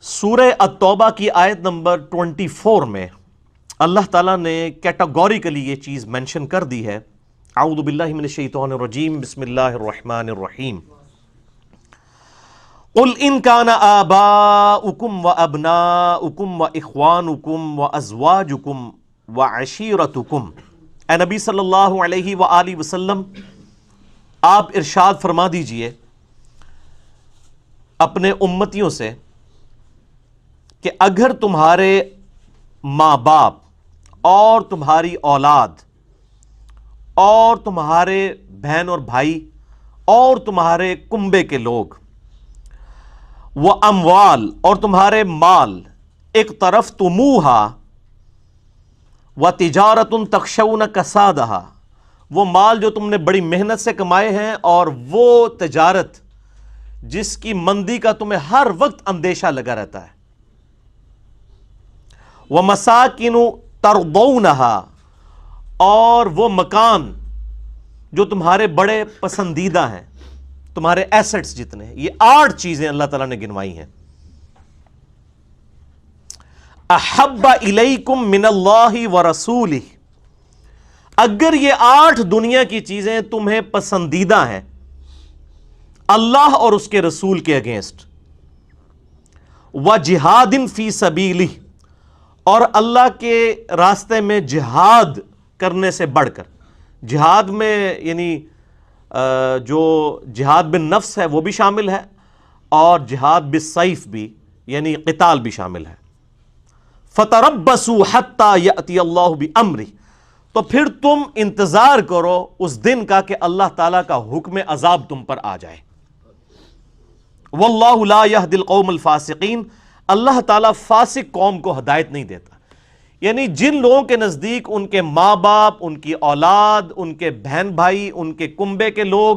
سورہ التوبہ کی آیت نمبر 24 میں اللہ تعالیٰ نے کیٹاگوریکلی یہ چیز مینشن کر دی ہے. اعوذ باللہ من الشیطان الرجیم، بسم اللہ الرحمن الرحیم. قل ان کان آباؤکم وابناؤکم واخوانکم وازواجکم وعشیرتکم. اے نبی صلی اللہ علیہ وآلہ وسلم، آپ ارشاد فرما دیجئے اپنے امتیوں سے کہ اگر تمہارے ماں باپ اور تمہاری اولاد اور تمہارے بہن اور بھائی اور تمہارے کنبے کے لوگ، وہ اموال اور تمہارے مال، اقترفتموہا وتجارۃ تخشون کسادہا، وہ مال جو تم نے بڑی محنت سے کمائے ہیں اور وہ تجارت جس کی مندی کا تمہیں ہر وقت اندیشہ لگا رہتا ہے. وَمَسَاكِنُ تَرْضَوْنَهَا، اور وہ مکان جو تمہارے بڑے پسندیدہ ہیں، تمہارے ایسٹس جتنے ہیں. یہ 8 چیزیں اللہ تعالیٰ نے گنوائی ہیں. احب الیکم من اللہ ورسولہ، اگر یہ 8 دنیا کی چیزیں تمہیں پسندیدہ ہیں اللہ اور اس کے رسول کے اگینسٹ، وجہاد فی سبیلہ، اور اللہ کے راستے میں جہاد کرنے سے بڑھ کر. جہاد میں یعنی جو جہاد بالنفس ہے وہ بھی شامل ہے اور جہاد بالسیف بھی یعنی قتال بھی شامل ہے. فَتَرَبَّصُوا حَتَّى يَأْتِيَ اللَّهُ بِأَمْرِهِ، تو پھر تم انتظار کرو اس دن کا کہ اللہ تعالیٰ کا حکم عذاب تم پر آ جائے. وَاللَّهُ لَا يَهْدِي الْقَوْمَ الْفَاسِقِينَ، اللہ تعالیٰ فاسق قوم کو ہدایت نہیں دیتا. یعنی جن لوگوں کے نزدیک ان کے ماں باپ، ان کی اولاد، ان کے بہن بھائی، ان کے کنبے کے لوگ،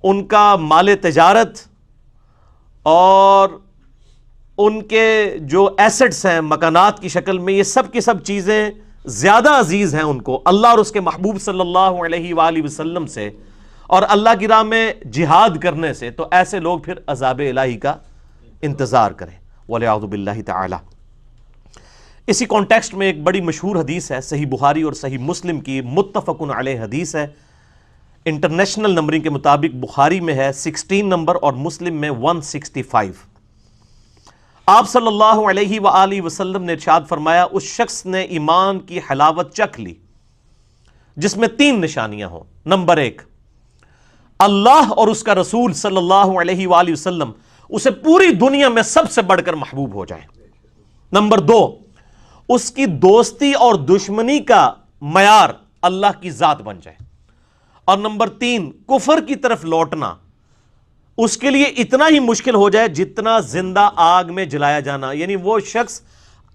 ان کا مال تجارت اور ان کے جو ایسٹس ہیں مکانات کی شکل میں، یہ سب کی سب چیزیں زیادہ عزیز ہیں ان کو اللہ اور اس کے محبوب صلی اللہ علیہ وآلہ وسلم سے اور اللہ کی راہ میں جہاد کرنے سے، تو ایسے لوگ پھر عذاب الہی کا انتظار کریں والعیاذ باللہ تعالی. اسی کانٹیکسٹ میں ایک بڑی مشہور حدیث ہے، صحیح بخاری اور صحیح مسلم کی متفق علیہ حدیث ہے. انٹرنیشنل نمبرنگ کے مطابق بخاری میں ہے 16 نمبر اور مسلم میں 165. آپ صلی اللہ علیہ وآلہ وسلم نے ارشاد فرمایا، اس شخص نے ایمان کی حلاوت چکھ لی جس میں 3 نشانیاں ہوں. نمبر 1، اللہ اور اس کا رسول صلی اللہ علیہ وآلہ وسلم اسے پوری دنیا میں سب سے بڑھ کر محبوب ہو جائیں. نمبر 2، اس کی دوستی اور دشمنی کا معیار اللہ کی ذات بن جائے. اور نمبر 3، کفر کی طرف لوٹنا اس کے لیے اتنا ہی مشکل ہو جائے جتنا زندہ آگ میں جلایا جانا. یعنی وہ شخص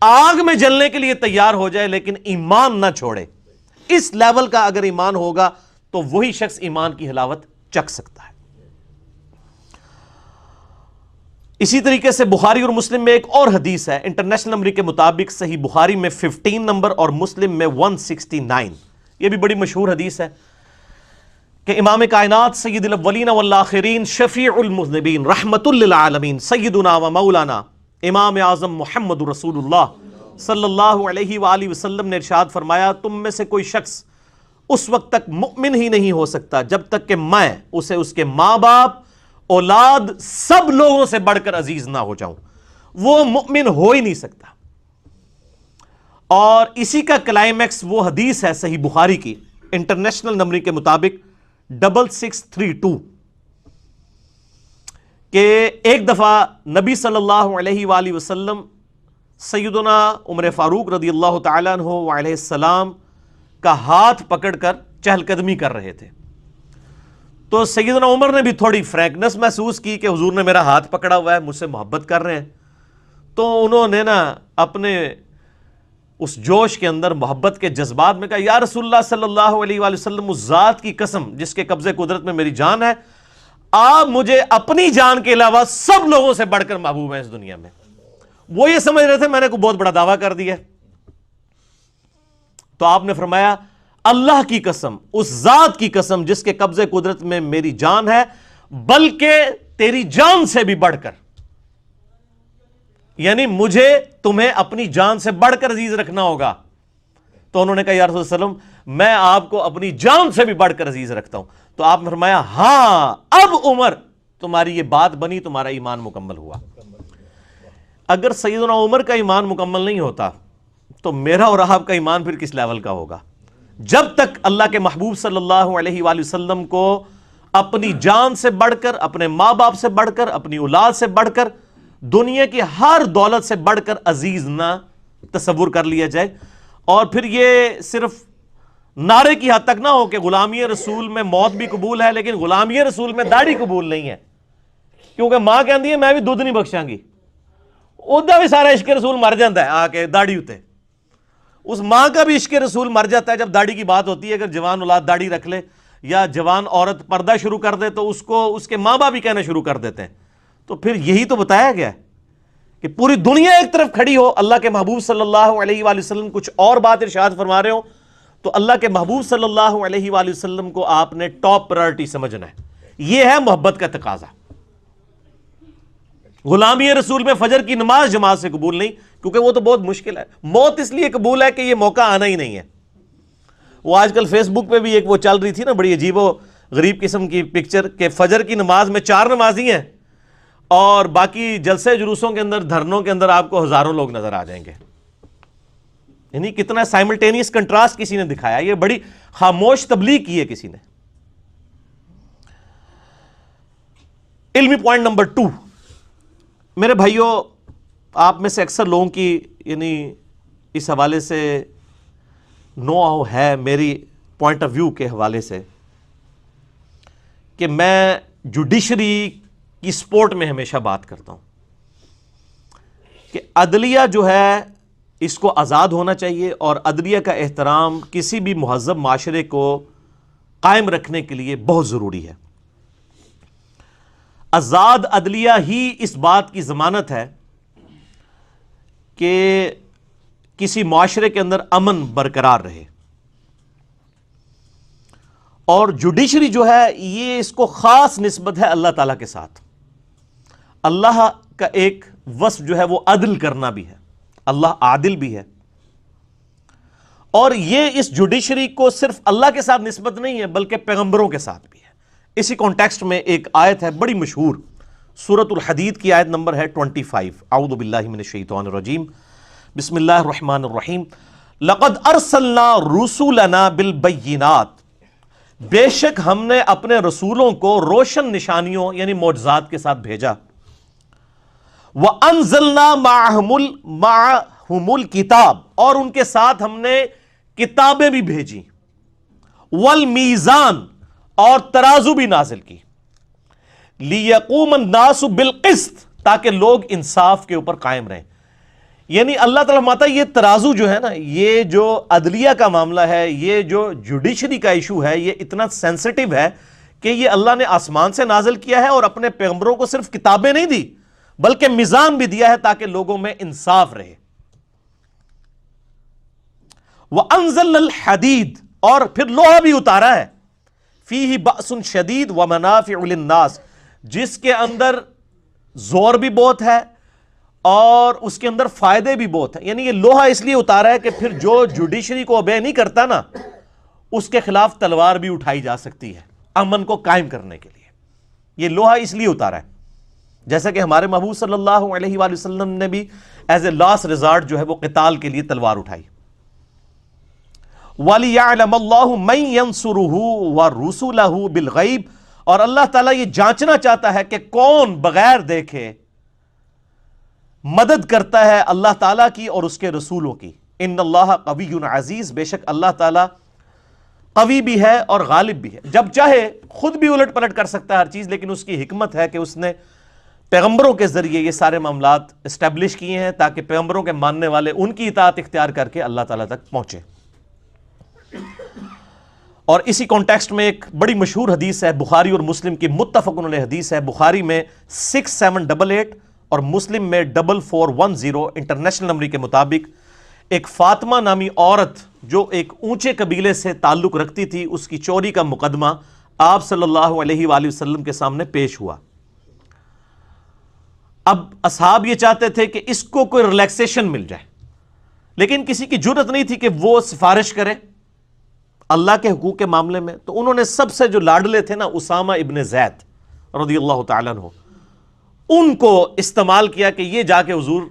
آگ میں جلنے کے لیے تیار ہو جائے لیکن ایمان نہ چھوڑے. اس لیول کا اگر ایمان ہوگا تو وہی شخص ایمان کی حلاوت چکھ سکتا ہے. اسی طریقے سے بخاری اور مسلم میں ایک اور حدیث ہے، انٹرنیشنل نمبر کے مطابق صحیح بخاری میں 15 نمبر اور مسلم میں 169. یہ بھی بڑی مشہور حدیث ہے کہ امام کائنات سید الاولین والآخرین شفیع المذنبین رحمت للعالمین سیدنا و مولانا امام اعظم محمد رسول اللہ صلی اللہ علیہ وآلہ وسلم نے ارشاد فرمایا، تم میں سے کوئی شخص اس وقت تک مؤمن ہی نہیں ہو سکتا جب تک کہ میں اسے اس کے ماں باپ، اولاد، سب لوگوں سے بڑھ کر عزیز نہ ہو جاؤں. وہ مؤمن ہو ہی نہیں سکتا. اور اسی کا کلائمیکس وہ حدیث ہے صحیح بخاری کی انٹرنیشنل نمبر کے مطابق 6632 کہ ایک دفعہ نبی صلی اللہ علیہ وآلہ وسلم سیدنا عمر فاروق رضی اللہ تعالیٰ عنہ علیہ السلام کا ہاتھ پکڑ کر چہل قدمی کر رہے تھے. تو سیدنا عمر نے بھی تھوڑی فرینکنس محسوس کی کہ حضور نے میرا ہاتھ پکڑا ہوا ہے، مجھ سے محبت کر رہے ہیں. تو انہوں نے اپنے اس جوش کے اندر محبت کے جذبات میں کہا، یا رسول اللہ صلی اللہ علیہ وآلہ وسلم، اس ذات کی قسم جس کے قبضے قدرت میں میری جان ہے، آپ مجھے اپنی جان کے علاوہ سب لوگوں سے بڑھ کر محبوب ہیں اس دنیا میں. وہ یہ سمجھ رہے تھے میں نے کوئی بہت بڑا دعویٰ کر دیا. تو آپ نے فرمایا، اللہ کی قسم، اس ذات کی قسم جس کے قبضے قدرت میں میری جان ہے، بلکہ تیری جان سے بھی بڑھ کر یعنی مجھے تمہیں اپنی جان سے بڑھ کر عزیز رکھنا ہوگا. تو انہوں نے کہا یا رسول اللہ علیہ وسلم میں آپ کو اپنی جان سے بھی بڑھ کر عزیز رکھتا ہوں. تو آپ نے فرمایا ہاں اب عمر تمہاری یہ بات بنی, تمہارا ایمان مکمل ہوا. اگر سیدنا عمر کا ایمان مکمل نہیں ہوتا تو میرا اور آپ کا ایمان پھر کس لیول کا ہوگا؟ جب تک اللہ کے محبوب صلی اللہ علیہ وآلہ وسلم کو اپنی جان سے بڑھ کر, اپنے ماں باپ سے بڑھ کر, اپنی اولاد سے بڑھ کر, دنیا کی ہر دولت سے بڑھ کر عزیز نہ تصور کر لیا جائے. اور پھر یہ صرف نعرے کی حد تک نہ ہو کہ غلامی رسول میں موت بھی قبول ہے لیکن غلامی رسول میں داڑھی قبول نہیں ہے, کیونکہ ماں کہندی ہے میں بھی دودھ نہیں بخشاں گی. ادا بھی سارا عشق رسول مر جاتا ہے آ کے داڑھی ہوتے, اس ماں کا بھی عشق رسول مر جاتا ہے جب داڑھی کی بات ہوتی ہے. اگر جوان اولاد داڑھی رکھ لے یا جوان عورت پردہ شروع کر دے تو اس کو اس کے ماں باپ بھی کہنا شروع کر دیتے ہیں. تو پھر یہی تو بتایا گیا ہے کہ پوری دنیا ایک طرف کھڑی ہو, اللہ کے محبوب صلی اللہ علیہ وآلہ وسلم کچھ اور بات ارشاد فرما رہے ہو, تو اللہ کے محبوب صلی اللہ علیہ وآلہ وسلم کو آپ نے ٹاپ پرائرٹی سمجھنا ہے. یہ ہے محبت کا تقاضا. غلامی رسول میں فجر کی نماز جماعت سے قبول نہیں, کیونکہ وہ تو بہت مشکل ہے. موت اس لیے قبول ہے کہ یہ موقع آنا ہی نہیں ہے. وہ آج کل فیس بک پہ بھی ایک وہ چل رہی تھی نا بڑی عجیب و غریب قسم کی پکچر کہ فجر کی نماز میں 4 نمازی ہیں اور باقی جلسے جلوسوں کے اندر, دھرنوں کے اندر آپ کو ہزاروں لوگ نظر آ جائیں گے. یعنی کتنا سائملٹینیس کنٹراسٹ کسی نے دکھایا. یہ بڑی خاموش تبلیغ کی ہے کسی نے. علمی پوائنٹ نمبر 2, میرے بھائیوں آپ میں سے اکثر لوگوں کی یعنی اس حوالے سے نو ہے میری پوائنٹ آف ویو کے حوالے سے کہ میں جوڈیشری کی سپورٹ میں ہمیشہ بات کرتا ہوں کہ عدلیہ جو ہے اس کو آزاد ہونا چاہیے اور عدلیہ کا احترام کسی بھی مہذب معاشرے کو قائم رکھنے کے لیے بہت ضروری ہے. آزاد عدلیہ ہی اس بات کی ضمانت ہے کہ کسی معاشرے کے اندر امن برقرار رہے. اور جوڈیشری جو ہے یہ اس کو خاص نسبت ہے اللہ تعالیٰ کے ساتھ. اللہ کا ایک وصف جو ہے وہ عدل کرنا بھی ہے, اللہ عادل بھی ہے. اور یہ اس جوڈیشری کو صرف اللہ کے ساتھ نسبت نہیں ہے بلکہ پیغمبروں کے ساتھ بھی ہے. اسی کانٹیکسٹ میں ایک آیت ہے بڑی مشہور, سورۃ الحدید کی آیت نمبر ہے 25. اعوذ باللہ من الشیطان الرجیم, بسم اللہ الرحمن الرحیم. لقد ارسلنا رسولنا بالبینات, بے شک ہم نے اپنے رسولوں کو روشن نشانیوں یعنی معجزات کے ساتھ بھیجا. وَأَنزَلْنَا مَعَهُمُ الْكِتَابَ, اور ان کے ساتھ ہم نے کتابیں بھی بھیجی. وَالْمِيزَانَ, اور ترازو بھی نازل کی. لِيَقُومَ النَّاسُ بِالْقِسْطِ, تاکہ لوگ انصاف کے اوپر قائم رہیں. یعنی اللہ تعالیٰ ماتا یہ ترازو جو ہے نا, یہ جو عدلیہ کا معاملہ ہے, یہ جو جوڈیشری کا ایشو ہے, یہ اتنا سینسٹیو ہے کہ یہ اللہ نے آسمان سے نازل کیا ہے اور اپنے پیغمبروں کو صرف کتابیں نہیں دی بلکہ میزان بھی دیا ہے تاکہ لوگوں میں انصاف رہے. وَأَنزَلْنَا الْحَدِيدَ, اور پھر لوہا بھی اتارا ہے. فِيهِ بَأْسٌ شَدِيدٌ وَمَنَافِعُ لِلنَّاسِ, جس کے اندر زور بھی بہت ہے اور اس کے اندر فائدے بھی بہت ہیں. یعنی یہ لوہا اس لیے اتارا ہے کہ پھر جو جوڈیشری کو اوبے نہیں کرتا نا اس کے خلاف تلوار بھی اٹھائی جا سکتی ہے امن کو قائم کرنے کے لیے. یہ لوہا اس لیے اتارا ہے, جیسا کہ ہمارے محبوب صلی اللہ علیہ وآلہ وسلم نے بھی ایز اے لاسٹ ریزارٹ جو ہے وہ قتال کے لیے تلوار اٹھائی. وَلِيَعْلَمَ اللَّهُ مَن يَنصُرُهُ وَرُسُلَهُ بِالْغَيْبِ, اور اللہ تعالیٰ یہ جانچنا چاہتا ہے کہ کون بغیر دیکھے مدد کرتا ہے اللہ تعالیٰ کی اور اس کے رسولوں کی. ان اللہ قوی عزیز, بے شک اللہ تعالیٰ قوی بھی ہے اور غالب بھی ہے. جب چاہے خود بھی الٹ پلٹ کر سکتا ہے ہر چیز, لیکن اس کی حکمت ہے کہ اس نے پیغمبروں کے ذریعے یہ سارے معاملات اسٹیبلش کیے ہیں تاکہ پیغمبروں کے ماننے والے ان کی اطاعت اختیار کر کے اللہ تعالیٰ تک پہنچے. اور اسی کانٹیکسٹ میں ایک بڑی مشہور حدیث ہے, بخاری اور مسلم کی متفق علیہ حدیث ہے. بخاری میں 6788 اور مسلم میں 4410 انٹرنیشنل نمبر کے مطابق ایک فاطمہ نامی عورت جو ایک اونچے قبیلے سے تعلق رکھتی تھی, اس کی چوری کا مقدمہ آپ صلی اللہ علیہ وآلہ وسلم کے سامنے پیش ہوا. اب اصحاب یہ چاہتے تھے کہ اس کو کوئی ریلیکسیشن مل جائے، لیکن کسی کی جرأت نہیں تھی کہ وہ سفارش کرے اللہ کے حقوق کے معاملے میں. تو انہوں نے سب سے جو لاڈلے تھے نا اسامہ ابن زید رضی اللہ تعالیٰ عنہ، ان کو استعمال کیا کہ یہ جا کے حضور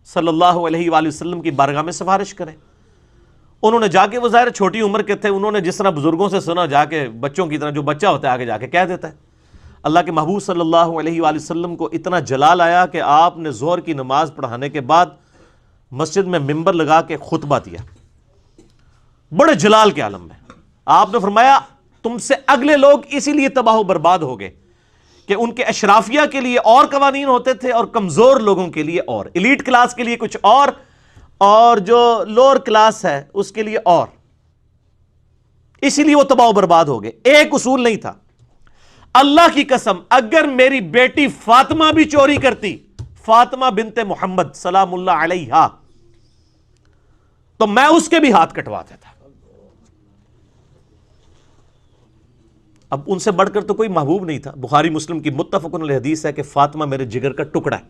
صلی اللہ علیہ وآلہ وسلم کی بارگاہ میں سفارش کریں. انہوں نے جا کے، وہ ظاہر چھوٹی عمر کے تھے، انہوں نے جس طرح بزرگوں سے سنا، جا کے بچوں کی طرح، جو بچہ ہوتا ہے آگے جا کے کہہ دیتا ہے. اللہ کے محبوب صلی اللہ علیہ وآلہ وسلم کو اتنا جلال آیا کہ آپ نے ظہر کی نماز پڑھانے کے بعد مسجد میں ممبر لگا کے خطبہ دیا، بڑے جلال کے عالم میں. آپ نے فرمایا تم سے اگلے لوگ اسی لیے تباہ و برباد ہو گئے کہ ان کے اشرافیہ کے لیے اور قوانین ہوتے تھے اور کمزور لوگوں کے لیے اور، ایلیٹ کلاس کے لیے کچھ اور جو لوور کلاس ہے اس کے لیے اور. اسی لیے وہ تباہ و برباد ہو گئے. ایک اصول نہیں تھا. اللہ کی قسم اگر میری بیٹی فاطمہ بھی چوری کرتی، فاطمہ بنت محمد سلام اللہ علیہا، تو میں اس کے بھی ہاتھ کٹوا دیتا. اب ان سے بڑھ کر تو کوئی محبوب نہیں تھا. بخاری مسلم کی متفقن علیہ حدیث ہے کہ فاطمہ میرے جگر کا ٹکڑا ہے،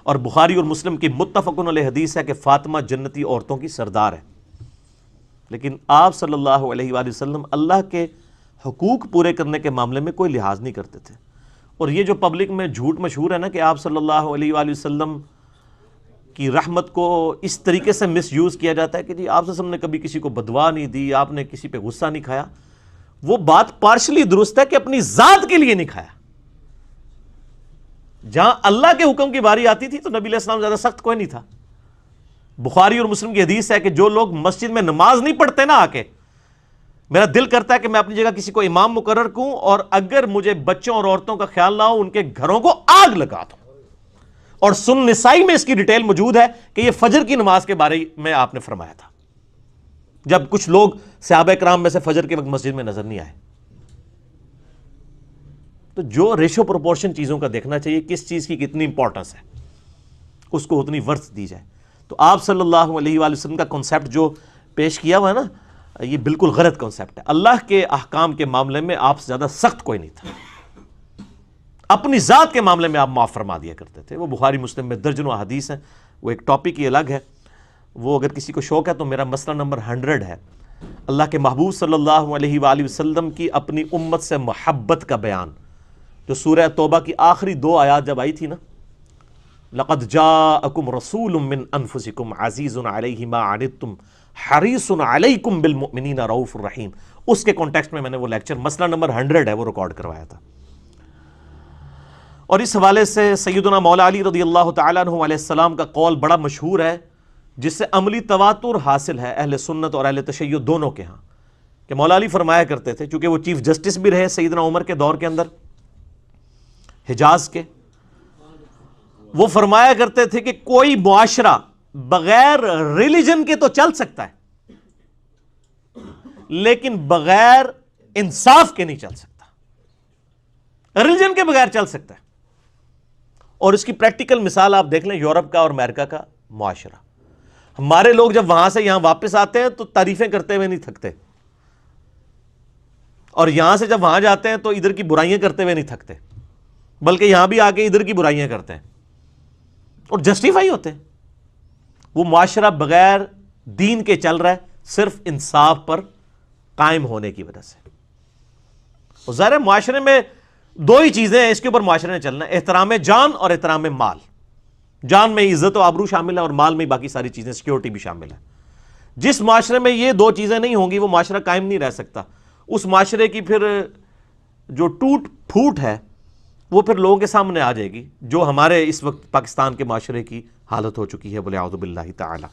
اور بخاری اور مسلم کی متفقن علیہ حدیث ہے کہ فاطمہ جنتی عورتوں کی سردار ہے. لیکن آپ صلی اللہ علیہ وآلہ وسلم اللہ کے حقوق پورے کرنے کے معاملے میں کوئی لحاظ نہیں کرتے تھے. اور یہ جو پبلک میں جھوٹ مشہور ہے نا کہ آپ صلی اللہ علیہ وآلہ وسلم کی رحمت کو اس طریقے سے مس یوز کیا جاتا ہے کہ جی آپ صلی اللہ علیہ وسلم نے کبھی کسی کو بدوا نہیں دی، آپ نے کسی پہ غصہ نہیں کھایا، وہ بات پارشلی درست ہے کہ اپنی ذات کے لیے نہیں کھایا. جہاں اللہ کے حکم کی باری آتی تھی تو نبی علیہ السلام زیادہ سخت کوئی نہیں تھا. بخاری اور مسلم کی حدیث ہے کہ جو لوگ مسجد میں نماز نہیں پڑھتے نا، آ کے میرا دل کرتا ہے کہ میں اپنی جگہ کسی کو امام مقرر کروں، اور اگر مجھے بچوں اور عورتوں کا خیال نہ ہو ان کے گھروں کو آگ لگا دوں. اور سنن نسائی میں اس کی ڈیٹیل موجود ہے کہ یہ فجر کی نماز کے بارے میں آپ نے فرمایا تھا، جب کچھ لوگ صحابہ کرام میں سے فجر کے وقت مسجد میں نظر نہیں آئے. تو جو ریشو پروپورشن چیزوں کا دیکھنا چاہیے، کس چیز کی کتنی امپورٹنس ہے، اس کو اتنی ورث دی جائے. تو آپ صلی اللہ علیہ وآلہ وسلم کا کنسیپٹ جو پیش کیا ہوا ہے نا، یہ بالکل غلط کنسیپٹ ہے. اللہ کے احکام کے معاملے میں آپ سے زیادہ سخت کوئی نہیں تھا. اپنی ذات کے معاملے میں آپ معاف فرما دیا کرتے تھے. وہ بخاری مسلم میں درجنوں حدیث ہیں، وہ ایک ٹاپک ہی الگ ہے. وہ اگر کسی کو شوق ہے تو میرا مسئلہ نمبر 100 ہے، اللہ کے محبوب صلی اللہ علیہ وآلہ وسلم کی اپنی امت سے محبت کا بیان، جو سورہ توبہ کی آخری 2 آیات جب آئی تھی نا، لَقَدْ جَاءَكُمْ رَسُولٌ مِّنْ أَنفُسِكُمْ عَزِيزٌ عَلَيْهِ مَا عَنِتُّمْ حَرِيصٌ عَلَيْكُمْ بِالْمُؤْمِنِينَ رَؤُوفٌ رَحِيمٌ، اس کے کانٹیکسٹ میں نے وہ لیکچر مسئلہ نمبر 100 ہے وہ ریکارڈ کروایا تھا. اور اس حوالے سے سیدنا مولا علی رضی اللہ تعالیٰ عنہ علیہ السلام کا قول بڑا مشہور ہے، جس سے عملی تواتر حاصل ہے اہل سنت اور اہل تشیع دونوں کے ہاں، کہ مولا علی فرمایا کرتے تھے، چونکہ وہ چیف جسٹس بھی رہے سیدنا عمر کے دور کے اندر حجاز کے، وہ فرمایا کرتے تھے کہ کوئی معاشرہ بغیر ریلیجن کے تو چل سکتا ہے، لیکن بغیر انصاف کے نہیں چل سکتا. ریلیجن کے بغیر چل سکتا ہے. اور اس کی پریکٹیکل مثال آپ دیکھ لیں یورپ کا اور امریکہ کا معاشرہ. ہمارے لوگ جب وہاں سے یہاں واپس آتے ہیں تو تعریفیں کرتے ہوئے نہیں تھکتے، اور یہاں سے جب وہاں جاتے ہیں تو ادھر کی برائیاں کرتے ہوئے نہیں تھکتے، بلکہ یہاں بھی آ کے ادھر کی برائیاں کرتے ہیں اور جسٹیفائی ہوتے ہیں. وہ معاشرہ بغیر دین کے چل رہا ہے صرف انصاف پر قائم ہونے کی وجہ سے. اور ظاہر ہے معاشرے میں 2 ہی چیزیں ہیں، اس کے اوپر معاشرے نے چلنا ہے، احترام جان اور احترام مال. جان میں عزت و آبرو شامل ہے اور مال میں باقی ساری چیزیں، سیکیورٹی بھی شامل ہے. جس معاشرے میں یہ 2 چیزیں نہیں ہوں گی وہ معاشرہ قائم نہیں رہ سکتا. اس معاشرے کی پھر جو ٹوٹ پھوٹ ہے وہ پھر لوگوں کے سامنے آ جائے گی، جو ہمارے اس وقت پاکستان کے معاشرے کی حالت ہو چکی ہے، بولے اعوذ باللہ تعالی.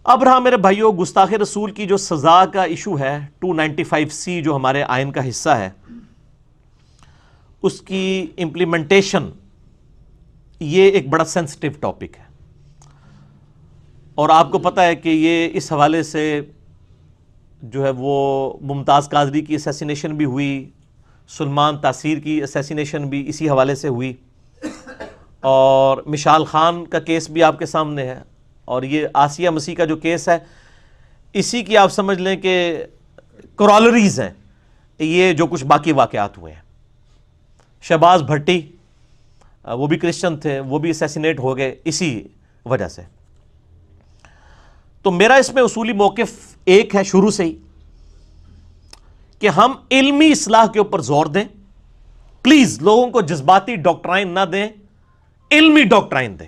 اب رہا میرے بھائیوں گستاخ رسول کی جو سزا کا ایشو ہے، 295C جو ہمارے آئین کا حصہ ہے، اس کی امپلیمنٹیشن یہ ایک بڑا سینسٹیو ٹاپک ہے. اور آپ کو پتہ ہے کہ یہ اس حوالے سے جو ہے وہ ممتاز قادری کی اسیسینیشن بھی ہوئی، سلمان تاثیر کی اسیسینیشن بھی اسی حوالے سے ہوئی، اور مشال خان کا کیس بھی آپ کے سامنے ہے، اور یہ آسیہ مسیح کا جو کیس ہے اسی کی آپ سمجھ لیں کہ کرالریز ہیں یہ جو کچھ باقی واقعات ہوئے ہیں. شہباز بھٹی وہ بھی کرسچن تھے، وہ بھی اسیسینیٹ ہو گئے اسی وجہ سے. تو میرا اس میں اصولی موقف ایک ہے شروع سے ہی کہ ہم علمی اصلاح کے اوپر زور دیں. پلیز لوگوں کو جذباتی ڈاکٹرائن نہ دیں، علمی ڈاکٹرائن دیں.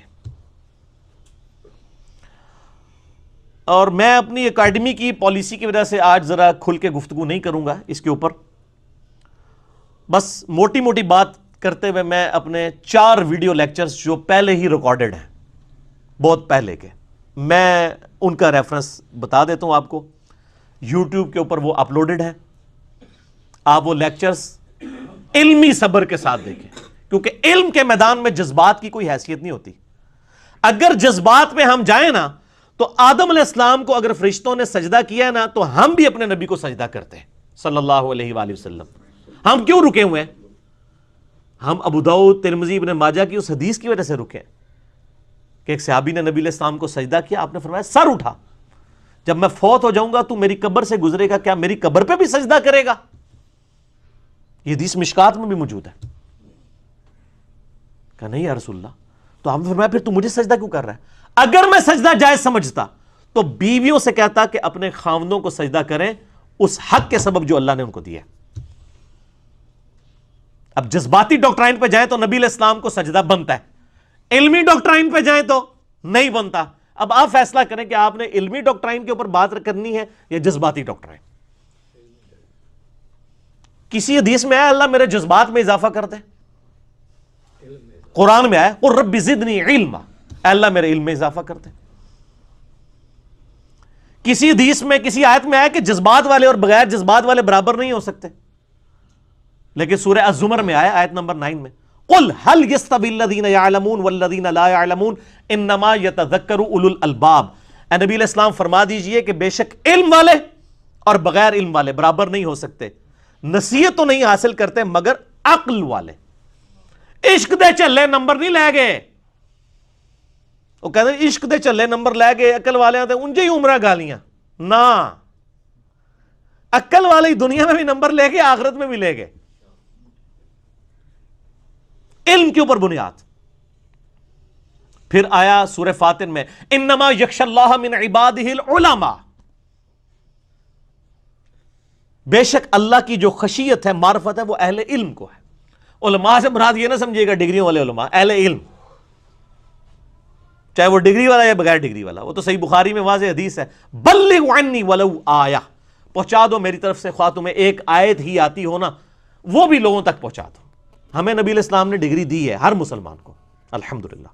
اور میں اپنی اکیڈمی کی پالیسی کی وجہ سے آج ذرا کھل کے گفتگو نہیں کروں گا اس کے اوپر. بس موٹی موٹی بات کرتے ہوئے میں اپنے 4 ویڈیو لیکچرز جو پہلے ہی ریکارڈڈ ہیں، بہت پہلے کے، میں ان کا ریفرنس بتا دیتا ہوں آپ کو. یوٹیوب کے اوپر وہ اپلوڈڈ ہیں. آپ وہ لیکچرز علمی صبر کے ساتھ دیکھیں، کیونکہ علم کے میدان میں جذبات کی کوئی حیثیت نہیں ہوتی. اگر جذبات میں ہم جائیں نا تو آدم علیہ السلام کو اگر فرشتوں نے سجدہ کیا نا تو ہم بھی اپنے نبی کو سجدہ کرتے ہیں صلی اللہ علیہ وآلہ وسلم. ہم کیوں رکے ہوئے ہیں؟ ہم ابو داؤد، ترمذی، ابن ماجہ کی اس حدیث کی وجہ سے رکے کہ ایک صحابی نے نبی علیہ السلام کو سجدہ کیا، آپ نے فرمایا سر اٹھا، جب میں فوت ہو جاؤں گا تو میری قبر سے گزرے گا، کیا میری قبر پہ بھی سجدہ کرے گا؟ یہ حدیث مشکات میں بھی موجود ہے. کہا نہیں یا رسول اللہ. تو آپ نے فرمایا پھر تو مجھے سجدہ کیوں کر رہا ہے؟ اگر میں سجدہ جائز سمجھتا تو بیویوں سے کہتا کہ اپنے خاوندوں کو سجدہ کریں اس حق کے سبب جو اللہ نے ان کو دیا. اب جذباتی ڈاکٹرائن پہ جائیں تو نبی علیہ السلام کو سجدہ بنتا ہے، علمی ڈاکٹرائن پہ جائیں تو نہیں بنتا. اب آپ فیصلہ کریں کہ آپ نے علمی ڈاکٹرائن کے اوپر بات کرنی ہے یا جذباتی ڈاکٹرائن. کسی حدیث میں آیا اللہ میرے جذبات میں اضافہ کر دے، قرآن میں آیا قل رب زدنی علما، اے اللہ میرے علم میں اضافہ کر دے. کسی حدیث میں، کسی آیت میں آیا کہ جذبات والے اور بغیر جذبات والے برابر نہیں ہو سکتے. لیکن سورہ الزمر میں آیا آیت نمبر 9 میں قل هل يستوي الذين يعلمون والذين لا يعلمون انما يتذكر اولو الالباب. اے نبی علیہ السلام فرما دیجئے کہ بے شک علم والے اور بغیر علم والے برابر نہیں ہو سکتے، نصیحت تو نہیں حاصل کرتے مگر عقل والے. عشق دے چلے نمبر نہیں لے گئے، وہ کہتے ہیں عشق دے چلے نمبر لے گئے، عقل والے آتے انجے ہی عمرہ گالیاں. نہ، عقل والے دنیا میں بھی نمبر لے گئے، آخرت میں بھی لے گئے. علم کے اوپر بنیاد. پھر آیا سورہ فاتر میں انما یخشی اللہ من عبادہ العلماء، بے شک اللہ کی جو خشیت ہے، معرفت ہے، وہ اہل علم کو ہے. علماء سے مراد یہ نہ سمجھیے گا ڈگریوں والے علماء، اہل علم، چاہے وہ ڈگری والا یا بغیر ڈگری والا. وہ تو صحیح بخاری میں واضح حدیث ہے بلغ عنی ولو آیہ، پہنچا دو میری طرف سے، خواہ تمہیں ایک آیت ہی آتی ہو نا وہ بھی لوگوں تک پہنچا دو. ہمیں نبی علیہ السلام نے ڈگری دی ہے ہر مسلمان کو الحمدللہ.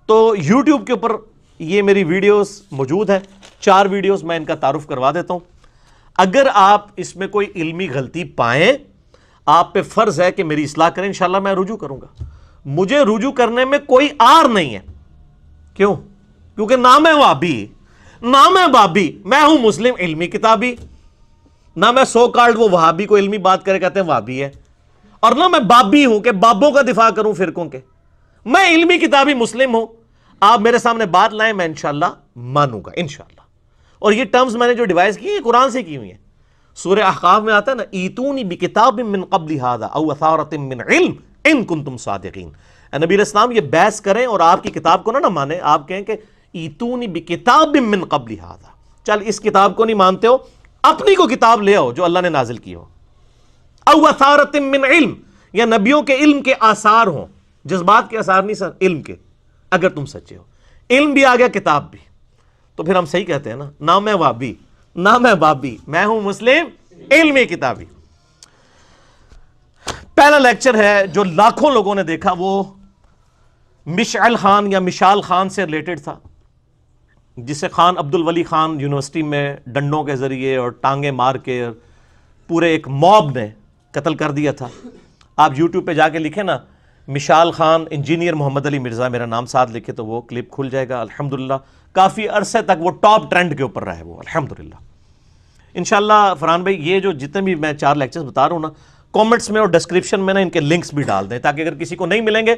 تو یوٹیوب کے اوپر یہ میری ویڈیوز موجود ہیں، 4 ویڈیوز میں ان کا تعارف کروا دیتا ہوں. اگر آپ اس میں کوئی علمی غلطی پائیں، آپ پہ فرض ہے کہ میری اصلاح کریں، انشاءاللہ میں رجوع کروں گا. مجھے رجوع کرنے میں کوئی آر نہیں ہے. کیوں؟ کیونکہ نہ میں وہابی، نہ میں بابی، میں ہوں مسلم علمی کتابی. نہ میں سو کالڈ وہ وہابی کو علمی بات کرے کہتے ہیں وہابی ہے، اور نہ میں بابی ہوں کہ بابوں کا دفاع کروں فرقوں کے. میں علمی کتابی مسلم ہوں. آپ میرے سامنے بات لائیں، میں انشاءاللہ مانوں گا انشاءاللہ. اور یہ ٹرمز میں نے جو ڈیوائز کی ہیں قرآن سے کی ہوئی ہیں. سورہ احقاف میں آتا ہے نا ایتونی بکتاب من قبل ھذا او اثارۃ من علم ان کنتم صادقین. نبی علیہ السلام یہ بحث کریں اور آپ کی کتاب کو نہ مانیں، آپ کہیں کہ ایتونی بکتاب من قبل ھذا. چل اس کتاب کو نہیں مانتے ہو، اپنی کو کتاب لے آؤ جو اللہ نے نازل کی ہو. او اثارۃ من علم، یا نبیوں کے علم کے آثار ہوں، جذبات کے آثار نہیں سر، علم کے. اگر تم سچے ہو، علم بھی آ گیا کتاب بھی، تو پھر ہم صحیح کہتے ہیں نا، نہ میں وابی نہ میں بابی، میں ہوں مسلم علمی کتابی. پہلا لیکچر ہے جو لاکھوں لوگوں نے دیکھا، وہ مشعل خان یا مشال خان سے ریلیٹڈ تھا، جسے خان عبد الولی خان یونیورسٹی میں ڈنڈوں کے ذریعے اور ٹانگیں مار کے پورے ایک موب نے قتل کر دیا تھا. آپ یوٹیوب پہ جا کے لکھیں نا مشال خان انجینئر محمد علی مرزا، میرا نام ساتھ لکھے تو وہ کلپ کھل جائے گا. الحمدللہ کافی عرصے تک وہ ٹاپ ٹرینڈ کے اوپر رہے وہ الحمدللہ. انشاءاللہ فرحان بھائی یہ جو جتنے بھی میں 4 لیکچرز بتا رہا ہوں نا، کامنٹس میں اور ڈسکرپشن میں نا ان کے لنکس بھی ڈال دیں، تاکہ اگر کسی کو نہیں ملیں گے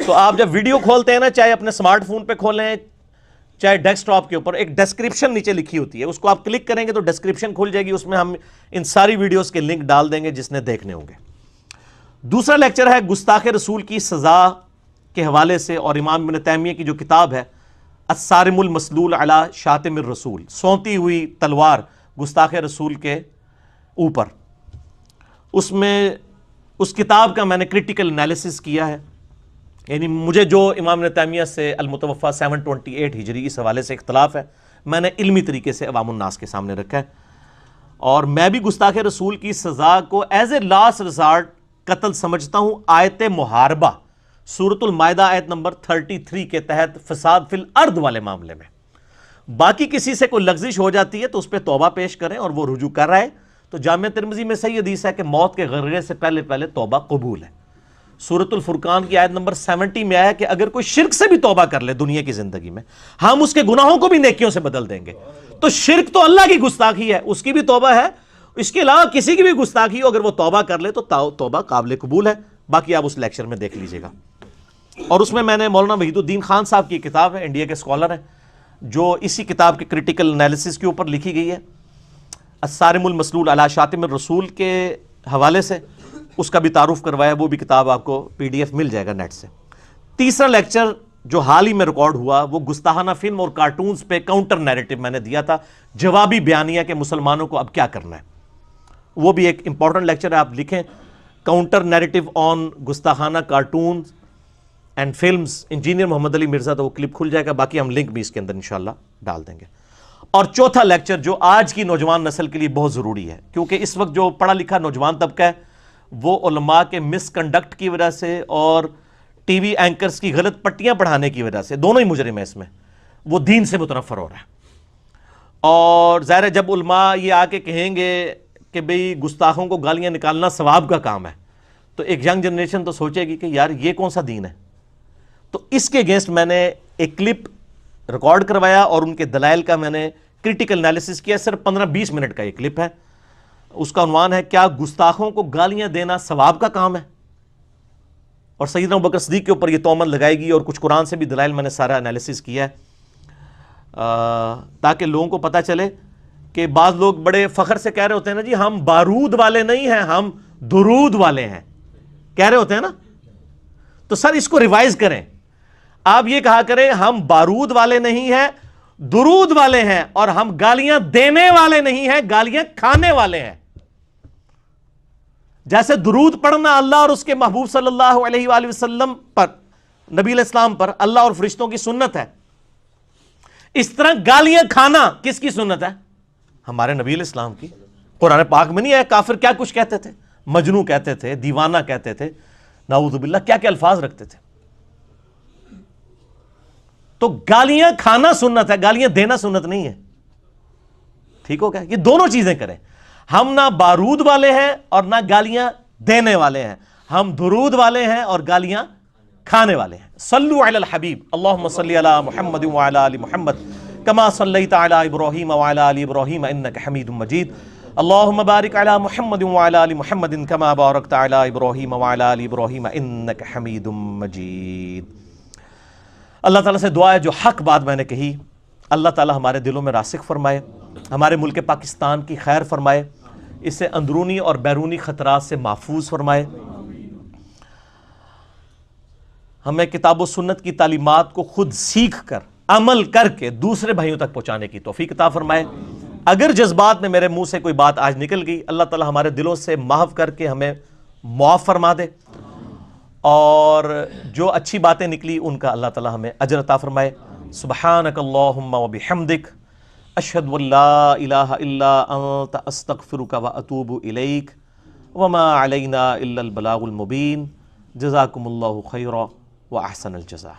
تو آپ جب ویڈیو کھولتے ہیں نا، چاہے اپنے اسمارٹ فون پہ کھولیں چاہے ڈیسک ٹاپ کے اوپر، ایک ڈسکرپشن نیچے لکھی ہوتی ہے، اس کو آپ کلک کریں گے تو ڈسکرپشن کھل جائے گی، اس میں ہم ان ساری ویڈیوز کے لنک ڈال دیں گے جس نے دیکھنے ہوں گے. دوسرا لیکچر ہے گستاخ رسول کی سزا کے حوالے سے اور امام ابن تیمیہ کی جو کتاب ہے الصارم المسلول علی شاتم الرسول، سونتی ہوئی تلوار گستاخ رسول کے اوپر، اس میں اس کتاب کا میں نے کریٹیکل انالیسس کیا ہے. یعنی مجھے جو امام ابن تیمیہ سے المتوفیٰ 728 ہجری اس حوالے سے اختلاف ہے میں نے علمی طریقے سے عوام الناس کے سامنے رکھا ہے، اور میں بھی گستاخ رسول کی سزا کو ایز اے لاسٹ ریزارٹ قتل سمجھتا ہوں. آیت محاربہ سورۃ المائدہ آیت نمبر 33 کے تحت فساد فی الارض والے معاملے میں، باقی کسی سے کوئی لغزش ہو جاتی ہے تو اس پہ توبہ پیش کریں اور وہ رجوع کر رہا ہے تو جامعہ ترمذی میں صحیح حدیث ہے کہ موت کے غرغرے سے پہلے پہلے توبہ قبول ہے. سورۃ الفرقان کی آیت نمبر 70 میں آیا کہ اگر کوئی شرک سے بھی توبہ کر لے دنیا کی زندگی میں ہم اس کے گناہوں کو بھی نیکیوں سے بدل دیں گے. تو شرک تو اللہ کی گستاخی ہے، اس کی بھی توبہ ہے، اس کے علاوہ کسی کی بھی گستاخی ہو اگر وہ توبہ کر لے تو توبہ قابل قبول ہے. باقی آپ اس لیکچر میں دیکھ لیجئے گا. اور اس میں نے مولانا وحید الدین خان صاحب کی کتاب ہے، انڈیا کے اسکالر ہیں، جو اسی کتاب کے کریٹیکل انالیسس کے اوپر لکھی گئی ہے الصارم المسلول علی شاتم الرسول کے حوالے سے، اس کا بھی تعارف کروایا. وہ بھی کتاب آپ کو PDF مل جائے گا نیٹ سے. تیسرا لیکچر جو حال ہی میں ریکارڈ ہوا وہ گستاخانہ فلم اور کارٹونز پہ کاؤنٹر نیریٹو میں نے دیا تھا، جوابی بیانیہ کہ مسلمانوں کو اب کیا کرنا ہے. وہ بھی ایک امپورٹنٹ لیکچر ہے، آپ لکھیں کاؤنٹر نیریٹو آن گستاخانہ cartoons and films engineer Muhammad Ali Mirza, تو وہ کلپ کھل جائے گا. باقی ہم لنک بھی اس کے اندر انشاءاللہ ڈال دیں گے. اور چوتھا لیکچر جو آج کی نوجوان نسل کے لیے بہت ضروری ہے، کیونکہ اس وقت جو پڑھا لکھا نوجوان طبقہ ہے وہ علماء کے مس کنڈکٹ کی وجہ سے اور ٹی وی اینکرز کی غلط پٹیاں پڑھانے کی وجہ سے، دونوں ہی مجرم ہیں اس میں، وہ دین سے متنفر ہو رہا ہے. اور ظاہر ہے جب علماء یہ آ کے کہیں گے کہ بھئی گستاخوں کو گالیاں نکالنا ثواب کا کام ہے تو ایک ینگ جنریشن تو سوچے گی کہ یار یہ کون سا دین ہے. تو اس کے اگینسٹ میں نے ایک کلپ ریکارڈ کروایا اور ان کے دلائل کا میں نے کریٹیکل انالیسس کیا. صرف 15-20 منٹ کا یہ کلپ ہے. اس کا عنوان ہے کیا گستاخوں کو گالیاں دینا ثواب کا کام ہے، اور سیدنا ابوبکر صدیق کے اوپر یہ تہمت لگائے گی. اور کچھ قرآن سے بھی دلائل میں نے سارا انالیسس کیا ہے تاکہ لوگوں کو پتہ چلے کہ بعض لوگ بڑے فخر سے کہہ رہے ہوتے ہیں نا جی ہم بارود والے نہیں ہیں، ہم درود والے ہیں، کہہ رہے ہوتے ہیں نا. تو سر اس کو ریوائز کریں، آپ یہ کہا کریں ہم بارود والے نہیں ہیں، درود والے ہیں، اور ہم گالیاں دینے والے نہیں ہیں، گالیاں کھانے والے ہیں. جیسے درود پڑھنا اللہ اور اس کے محبوب صلی اللہ علیہ وآلہ وسلم پر، نبی علیہ السلام پر اللہ اور فرشتوں کی سنت ہے، اس طرح گالیاں کھانا کس کی سنت ہے؟ ہمارے نبی علیہ السلام کی. قرآن پاک میں نہیں ہے کافر کیا کچھ کہتے تھے، مجنوں کہتے تھے، دیوانہ کہتے تھے، نعوذ باللہ کیا کیا الفاظ رکھتے تھے. تو گالیاں کھانا سنت ہے، گالیاں دینا سنت نہیں ہے. ٹھیک ہو گیا؟ یہ دونوں چیزیں کریں. ہم نہ بارود والے ہیں اور نہ گالیاں دینے والے ہیں، ہم درود والے ہیں اور گالیاں کھانے والے ہیں. صلو علی الحبیب اللہم صلی علی محمد وعلی آل محمد کما صلیت علی ابراہیم وعلی آل ابراہیم انک حمید مجید. اللہم بارک علی محمد وعلی آل محمد کما بارکت علی ابراہیم وعلی آل ابراہیم انک حمید مجید. اللہ تعالیٰ سے دعا ہے جو حق بات میں نے کہی اللہ تعالیٰ ہمارے دلوں میں راسخ فرمائے، ہمارے ملک پاکستان کی خیر فرمائے، اسے اندرونی اور بیرونی خطرات سے محفوظ فرمائے، ہمیں کتاب و سنت کی تعلیمات کو خود سیکھ کر عمل کر کے دوسرے بھائیوں تک پہنچانے کی توفیق عطا فرمائے. اگر جذبات میں میرے منہ سے کوئی بات آج نکل گئی اللہ تعالیٰ ہمارے دلوں سے محو کر کے ہمیں معاف فرما دے، اور جو اچھی باتیں نکلی ان کا اللہ تعالیٰ ہمیں اجر عطا فرمائے. سبحانک اللہم و بحمدک اشہد ان لا الہ الا انت استغفرک و اتوب الیک وما علینا الا البلاغ المبین. جزاکم اللہ خیرا و احسن الجزاء.